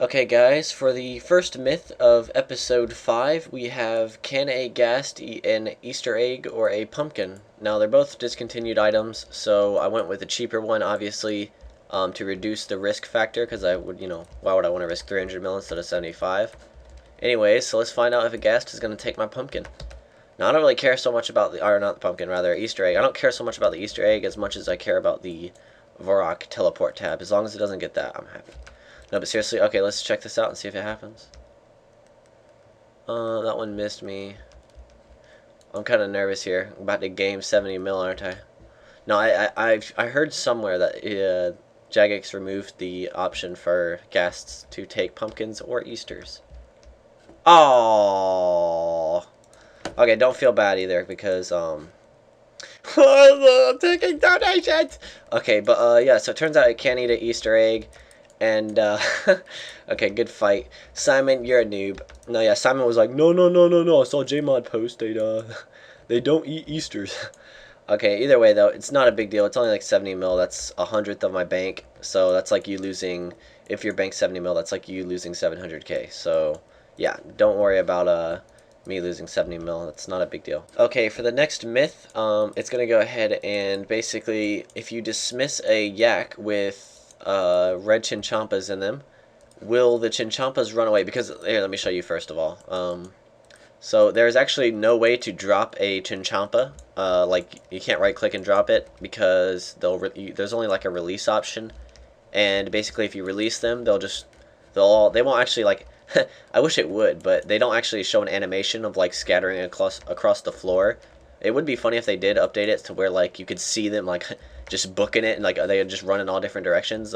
Okay guys, for the first myth of episode 5, we have can a ghast eat an Easter egg or a pumpkin? Now they're both discontinued items, so I went with the cheaper one obviously to reduce the risk factor because I would, why would I want to risk 300 mil instead of 75? Anyways, so let's find out if a ghast is going to take my pumpkin. Now I don't really care so much about or not the pumpkin, rather Easter egg. I don't care so much about the Easter egg as much as I care about the Vorok teleport tab. As long as it doesn't get that, I'm happy. No, but seriously, okay, let's check this out and see if it happens. That one missed me. I'm kind of nervous here. I'm about to game 70 mil, aren't I? No, I heard somewhere that Jagex removed the option for ghasts to take pumpkins or Easters. Oh. Okay, don't feel bad either because I'm taking donations. Okay, but yeah, so it turns out I can't eat an Easter egg. And, okay, good fight. Simon, you're a noob. No, yeah, Simon was like, no, no, no, no, no. I saw JMod post. They don't eat Easters. Okay, either way, though, it's not a big deal. It's only like 70 mil. That's 100th of my bank. So that's like you losing, if your bank's 70 mil, that's like you losing 700k. So, yeah, don't worry about, me losing 70 mil. That's not a big deal. Okay, for the next myth, it's going to go ahead and basically, if you dismiss a yak with red Chinchampas in them, will the Chinchampas run away? Because, here, let me show you first of all. So there's actually no way to drop a Chinchampa. Like, you can't right click and drop it because there's only like a release option. And basically if you release them, they won't actually like, I wish it would, but they don't actually show an animation of like scattering across the floor. It would be funny if they did update it to where like you could see them like just booking it and like they just run in all different directions.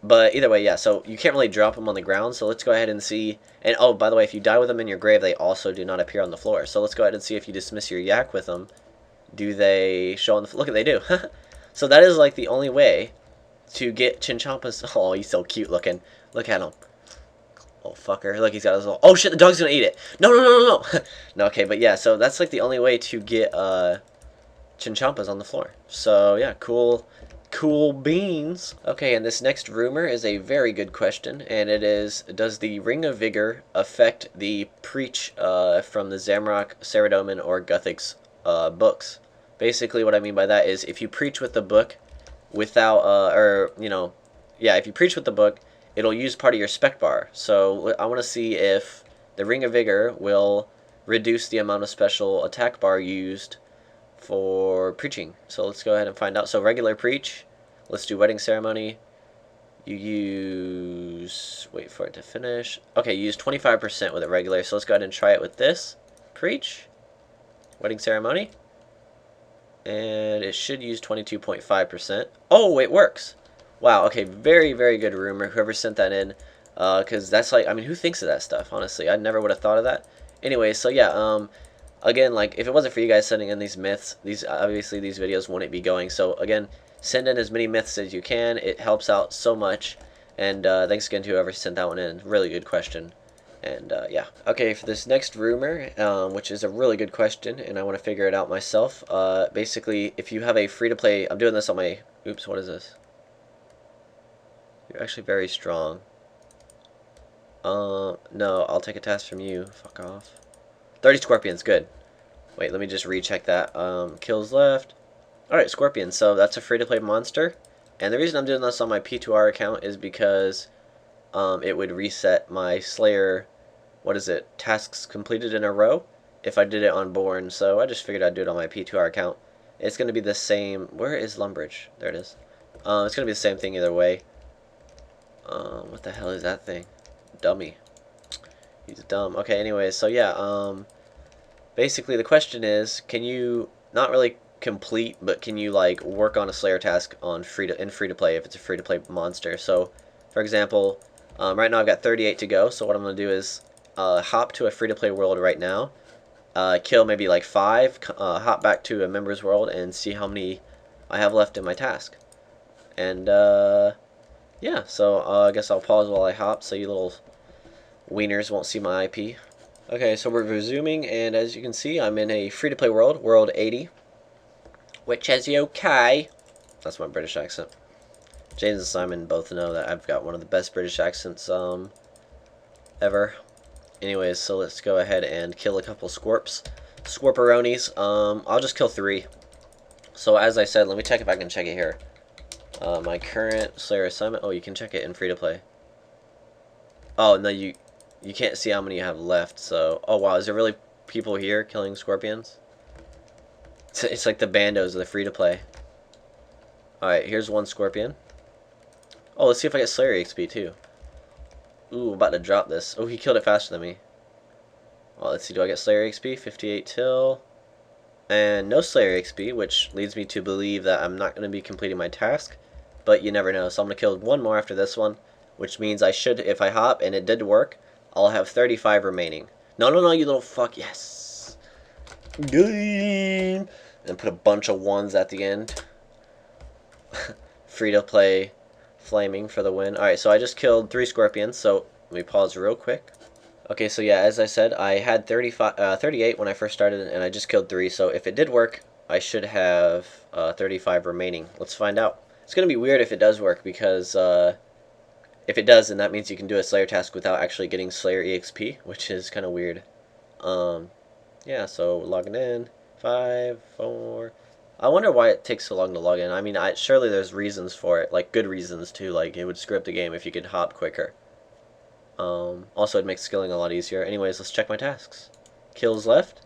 But either way, yeah, so you can't really drop them on the ground, so let's go ahead and see. And oh, by the way, if you die with them in your grave, they also do not appear on the floor. So let's go ahead and see if you dismiss your yak with them. Do they show on the floor? Look, they do. So that is like the only way to get Chinchampas. Oh, he's so cute looking. Look at him. Oh, fucker. Look, he's got his little... Oh, shit, the dog's gonna eat it. No, no, no, no, no. No, okay, but yeah, so that's like the only way to get Chinchampas on the floor. So, yeah, cool beans. Okay, and this next rumor is a very good question, and it is, does the Ring of Vigor affect the Preach from the Zamrock, Saradomin, or Guthix books? Basically, what I mean by that is, if you preach with the book without, if you preach with the book, it'll use part of your spec bar. So I want to see if the Ring of Vigor will reduce the amount of special attack bar used for preaching. So let's go ahead and find out. So regular preach, let's do wedding ceremony. You use, wait for it to finish. Okay, you use 25% with it regular. So let's go ahead and try it with this. Preach, wedding ceremony, and it should use 22.5%. Oh, it works. Wow, okay, very, very good rumor, whoever sent that in, because that's like, I mean, who thinks of that stuff, honestly? I never would have thought of that. Anyway, so yeah, again, like, if it wasn't for you guys sending in these myths, obviously these videos wouldn't be going. So again, send in as many myths as you can. It helps out so much. And thanks again to whoever sent that one in. Really good question. And yeah. Okay, for this next rumor, which is a really good question, and I want to figure it out myself. Basically, if you have a free-to-play, I'm doing this on my, oops, what is this? You're actually very strong. No, I'll take a task from you. Fuck off. 30 scorpions, good. Wait, let me just recheck that. Kills left. Alright, scorpion. So that's a free-to-play monster. And the reason I'm doing this on my P2R account is because it would reset my Slayer, what is it, tasks completed in a row if I did it on Born. So I just figured I'd do it on my P2R account. It's going to be the same. Where is Lumbridge? There it is. It's going to be the same thing either way. What the hell is that thing? Dummy. He's dumb. Okay, anyways, so yeah, basically the question is, can you not really complete, but can you like work on a Slayer task on in free to play if it's a free to play monster? So, for example, right now I've got 38 to go. So what I'm gonna do is hop to a free to play world right now, kill maybe like 5, hop back to a members world and see how many I have left in my task. And yeah, so I guess I'll pause while I hop so you little wieners won't see my IP. Okay, so we're resuming, and as you can see, I'm in a free-to-play world, World 80, which is okay. That's my British accent. James and Simon both know that I've got one of the best British accents ever. Anyways, so let's go ahead and kill a couple Scorperonis. I'll just kill 3. So as I said, let me check if I can check it here. My current Slayer assignment. Oh, you can check it in free to play. Oh no, you can't see how many you have left. So, oh wow, is there really people here killing scorpions? It's like the bandos of the free to play. All right, here's one scorpion. Oh, let's see if I get Slayer XP too. Ooh, I'm about to drop this. Oh, he killed it faster than me. Well, let's see. Do I get Slayer XP? 58 till. And no Slayer XP, which leads me to believe that I'm not going to be completing my task. But you never know. So I'm going to kill one more after this one, which means I should, if I hop and it did work, I'll have 35 remaining. No, no, no, you little fuck. Yes. Game. And put a bunch of 1s at the end. Free to play flaming for the win. Alright, so I just killed 3 scorpions. So let me pause real quick. Okay, so yeah, as I said, I had 38 when I first started, and I just killed 3. So if it did work, I should have 35 remaining. Let's find out. It's going to be weird if it does work, because if it does, then that means you can do a Slayer task without actually getting Slayer EXP, which is kind of weird. Yeah, so logging in. 5, 4... I wonder why it takes so long to log in. I mean, surely there's reasons for it, like good reasons too, like it would screw up the game if you could hop quicker. Also, it makes skilling a lot easier. Anyways, let's check my tasks. Kills left.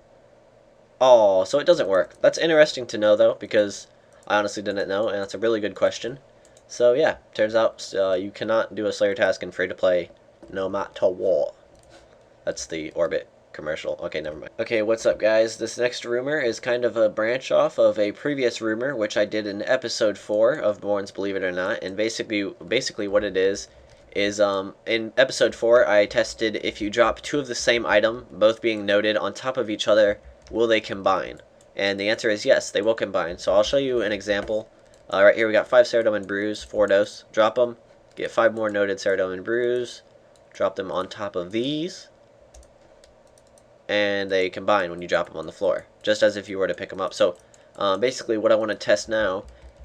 Oh, so it doesn't work. That's interesting to know, though, because I honestly didn't know, and that's a really good question. So, yeah, turns out you cannot do a Slayer task in free-to-play no matter what. That's the Orbit commercial. Okay, never mind. Okay, what's up, guys? This next rumor is kind of a branch off of a previous rumor, which I did in episode 4 of Born's Believe It or Not, and basically what it is in episode 4, I tested if you drop 2 of the same item, both being noted on top of each other, will they combine? And the answer is yes, they will combine. So I'll show you an example. Right here we got 5 Ceridome Brews, 4 dose. Drop them, get 5 more noted Ceridome Brews, drop them on top of these, and they combine when you drop them on the floor, just as if you were to pick them up. So basically what I want to test now,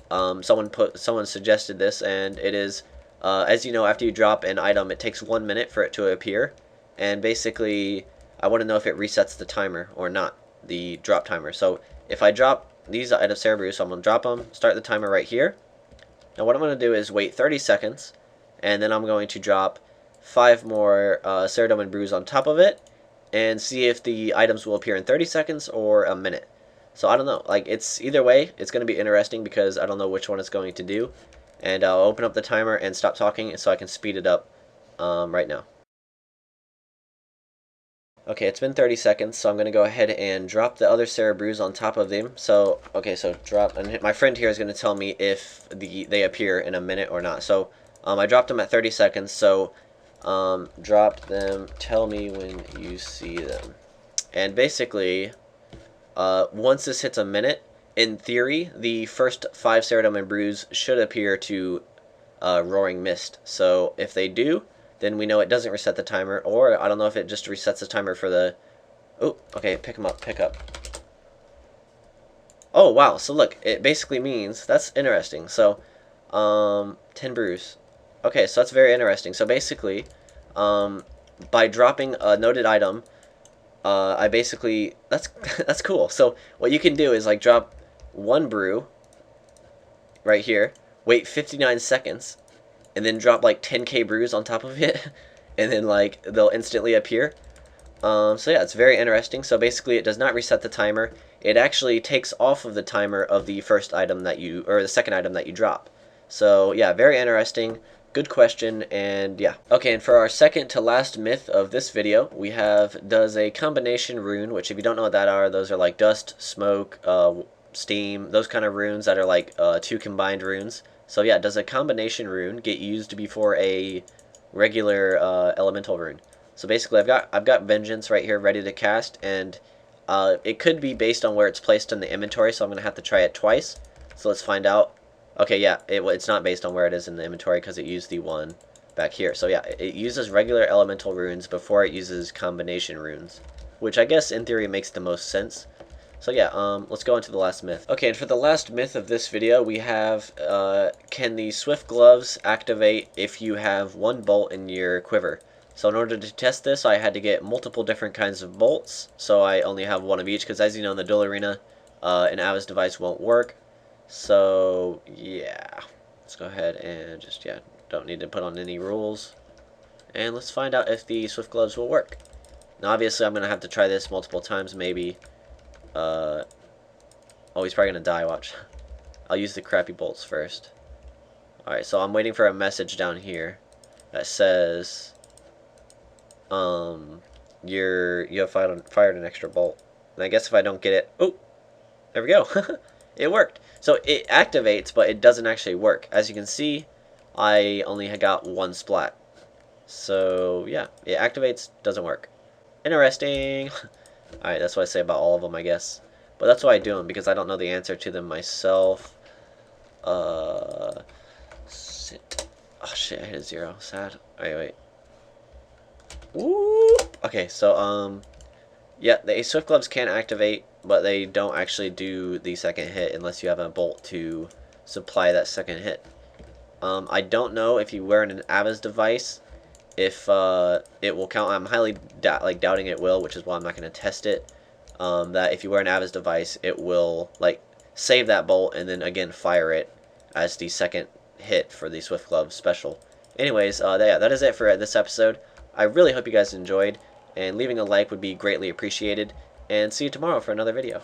someone suggested this, and it is as you know, after you drop an item, it takes 1 minute for it to appear, and basically I want to know if it resets the timer or not, the drop timer. So if I drop these items, Cerebrew, so I'm going to drop them, start the timer right here. Now what I'm going to do is wait 30 seconds, and then I'm going to drop 5 more Ceridome Brews on top of it, and see if the items will appear in 30 seconds or a minute. So I don't know, like, it's either way, it's going to be interesting because I don't know which one it's going to do. And I'll open up the timer and stop talking so I can speed it up right now. Okay, it's been 30 seconds, so I'm going to go ahead and drop the other Cerebrews on top of them. So, okay, so drop, and my friend here is going to tell me if they appear in a minute or not. So, I dropped them at 30 seconds, so dropped them, tell me when you see them. And basically, once this hits a minute, in theory, the first 5 Ceridome Brews should appear to Roaring Mist. So if they do, then we know it doesn't reset the timer, or I don't know if it just resets the timer for the... Oh, okay, pick them up, pick up. Oh, wow, so look, it basically means... That's interesting. So, 10 brews. Okay, so that's very interesting. So basically, by dropping a noted item, I basically... That's cool. So what you can do is, like, drop 1 brew right here, wait 59 seconds, and then drop like 10k brews on top of it, and then like they'll instantly appear. So yeah, it's very interesting. So basically it does not reset the timer. It actually takes off of the timer of the first item that you, or the second item that you drop. So yeah, very interesting. Good question, and yeah. Okay, and for our second to last myth of this video, we have, does a combination rune, which if you don't know what that are, those are like dust, smoke, steam, those kind of runes that are like 2 combined runes. So yeah, does a combination rune get used before a regular elemental rune? So basically I've got Vengeance right here ready to cast, and it could be based on where it's placed in the inventory, so I'm going to have to try it twice. So let's find out. Okay, yeah, it's not based on where it is in the inventory because it used the one back here. So yeah, it uses regular elemental runes before it uses combination runes, which I guess in theory makes the most sense. So yeah, let's go into the last myth. Okay, and for the last myth of this video, we have, can the Swift Gloves activate if you have one bolt in your quiver? So in order to test this, I had to get multiple different kinds of bolts, so I only have one of each, because as you know in the duel arena, an Avis device won't work. So yeah, let's go ahead and just, yeah, don't need to put on any rules. And let's find out if the Swift Gloves will work. Now obviously I'm going to have to try this multiple times, maybe. Oh, he's probably going to die, watch. I'll use the crappy bolts first. Alright, so I'm waiting for a message down here that says, you have fired an extra bolt. And I guess if I don't get it, oh, there we go. It worked. So it activates, but it doesn't actually work. As you can see, I only got one splat. So yeah, it activates, doesn't work. Interesting. Alright, that's what I say about all of them, I guess. But that's why I do them, because I don't know the answer to them myself. Sit. Oh shit, I hit a 0. Sad. Wait. Woo! Okay, so, yeah, the Swift Gloves can activate, but they don't actually do the second hit unless you have a bolt to supply that second hit. I don't know if you wear an Avis device, if it will count. I'm highly doubting it will, which is why I'm not going to test it. That if you wear an Avis device, it will save that bolt and then again fire it as the second hit for the Swift Glove special. Anyways, yeah, that is it for this episode. I really hope you guys enjoyed, and leaving a like would be greatly appreciated. And see you tomorrow for another video.